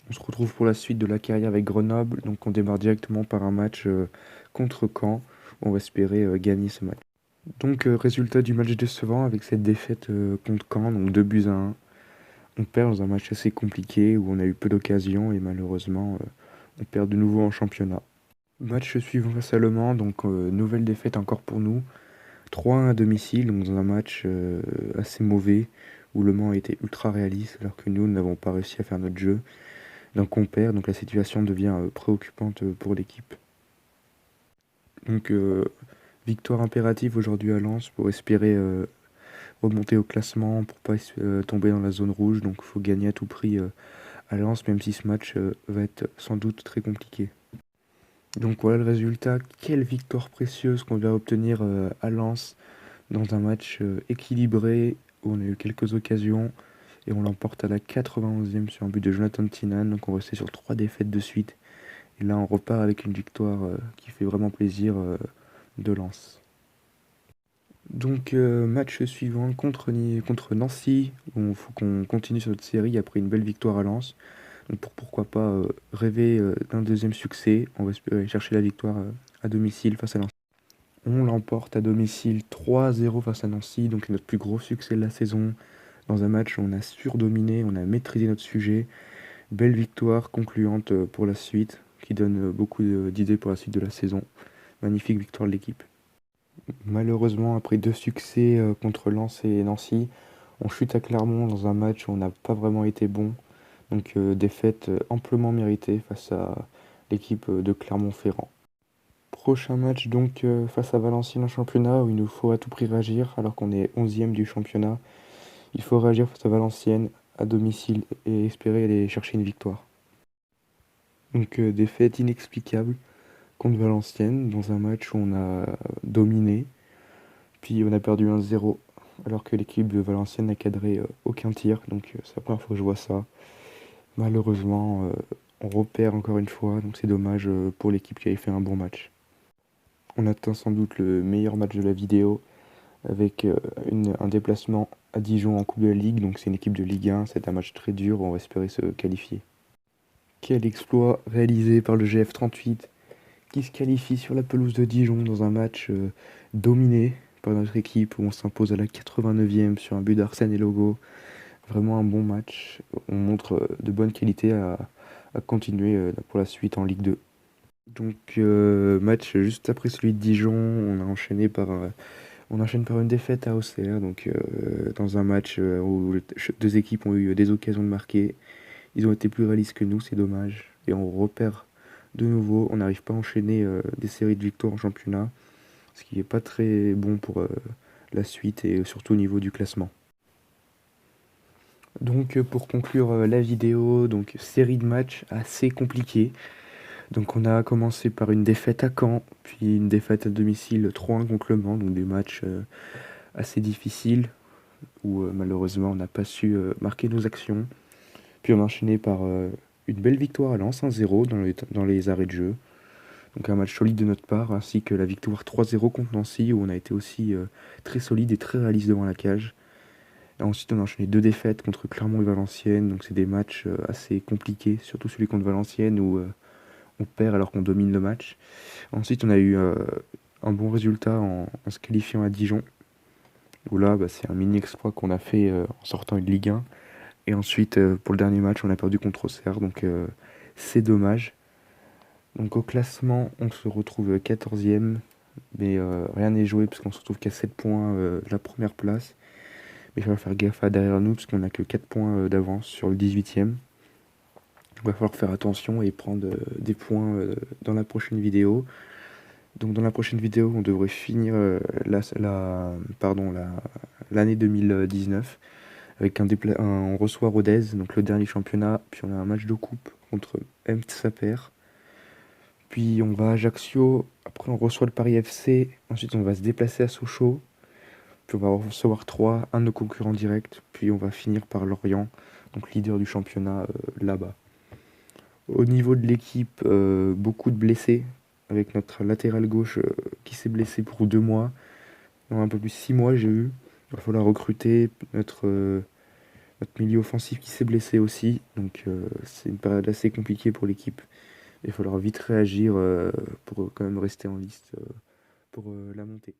On se retrouve pour la suite de la carrière avec Grenoble, donc on démarre directement par un match contre Caen. On va espérer gagner ce match. Donc résultat du match décevant avec cette défaite contre Caen, donc 2 buts à 1. On perd dans un match assez compliqué où on a eu peu d'occasions et malheureusement on perd de nouveau en championnat. Match suivant face à Le Mans, donc nouvelle défaite encore pour nous. 3-1 à domicile, donc dans un match assez mauvais où Le Mans a été ultra réaliste alors que nous n'avons pas réussi à faire notre jeu. Donc on perd, donc la situation devient préoccupante pour l'équipe. Donc victoire impérative aujourd'hui à Lens pour espérer remonter au classement, pour pas tomber dans la zone rouge. Donc il faut gagner à tout prix à Lens, même si ce match va être sans doute très compliqué. Donc voilà le résultat. Quelle victoire précieuse qu'on vient obtenir à Lens dans un match équilibré où on a eu quelques occasions et on l'emporte à la 91e sur un but de Jonathan Tiemann. Donc on restait sur 3 défaites de suite. Et là, on repart avec une victoire qui fait vraiment plaisir de Lens. Donc, match suivant contre Nancy, où il faut qu'on continue sur notre série après une belle victoire à Lens. Donc, pourquoi pas rêver d'un deuxième succès. On va espérer chercher la victoire à domicile face à Nancy. On l'emporte à domicile 3-0 face à Nancy, donc notre plus gros succès de la saison. Dans un match où on a surdominé, on a maîtrisé notre sujet. Belle victoire concluante pour la suite, qui donne beaucoup d'idées pour la suite de la saison. Magnifique victoire de l'équipe. Malheureusement, après 2 succès contre Lens et Nancy, on chute à Clermont dans un match où on n'a pas vraiment été bon. Donc défaite amplement méritée face à l'équipe de Clermont-Ferrand. Prochain match donc face à Valenciennes en championnat où il nous faut à tout prix réagir alors qu'on est 11e du championnat. Il faut réagir face à Valenciennes à domicile et espérer aller chercher une victoire. Donc défaite inexplicable contre Valenciennes dans un match où on a dominé, puis on a perdu 1-0 alors que l'équipe de Valenciennes n'a cadré aucun tir, donc c'est la première fois que je vois ça. Malheureusement, on repère encore une fois, donc c'est dommage pour l'équipe qui avait fait un bon match. On atteint sans doute le meilleur match de la vidéo avec un déplacement à Dijon en Coupe de la Ligue, donc c'est une équipe de Ligue 1, c'est un match très dur, on va espérer se qualifier. Quel exploit réalisé par le GF38 qui se qualifie sur la pelouse de Dijon dans un match dominé par notre équipe où on s'impose à la 89e sur un but d'Arsène et Logo. Vraiment un bon match. On montre de bonnes qualités à continuer pour la suite en Ligue 2. Donc match juste après celui de Dijon, on enchaîne par une défaite à Auxerre. Donc dans un match où les 2 équipes ont eu des occasions de marquer. Ils ont été plus réalistes que nous, c'est dommage. Et on repère de nouveau. On n'arrive pas à enchaîner des séries de victoires en championnat, ce qui n'est pas très bon pour la suite et surtout au niveau du classement. Donc pour conclure la vidéo, donc série de matchs assez compliquée. Donc on a commencé par une défaite à Caen, puis une défaite à domicile 3-1 contre Le Mans, donc des matchs assez difficiles où malheureusement on n'a pas su marquer nos actions. Puis on a enchaîné par une belle victoire à Lens 1-0 dans les arrêts de jeu. Donc un match solide de notre part, ainsi que la victoire 3-0 contre Nancy, où on a été aussi très solide et très réaliste devant la cage. Et ensuite on a enchaîné 2 défaites contre Clermont et Valenciennes, donc c'est des matchs assez compliqués, surtout celui contre Valenciennes où on perd alors qu'on domine le match. Ensuite on a eu un bon résultat en se qualifiant à Dijon, où là c'est un mini exploit qu'on a fait en sortant une Ligue 1. Et ensuite, pour le dernier match, on a perdu contre Auxerre, donc c'est dommage. Donc au classement, on se retrouve 14e, mais rien n'est joué parce qu'on se retrouve qu'à 7 points de la première place. Mais il va faire gaffe à derrière nous parce qu'on n'a que 4 points d'avance sur le 18e. Il va falloir faire attention et prendre des points dans la prochaine vidéo. Donc dans la prochaine vidéo, on devrait finir l'année 2019 avec on reçoit Rodez, donc le dernier championnat, puis on a un match de coupe contre M. Saper. Puis on va à Ajaccio, après on reçoit le Paris FC, ensuite on va se déplacer à Sochaux, puis on va recevoir un de nos concurrents directs, puis on va finir par Lorient, donc leader du championnat là-bas. Au niveau de l'équipe, beaucoup de blessés, avec notre latéral gauche qui s'est blessé pour 2 mois, non, un peu plus 6 mois j'ai eu. Il va falloir recruter notre notre milieu offensif qui s'est blessé aussi, donc c'est une période assez compliquée pour l'équipe. Il va falloir vite réagir pour quand même rester en liste pour la montée.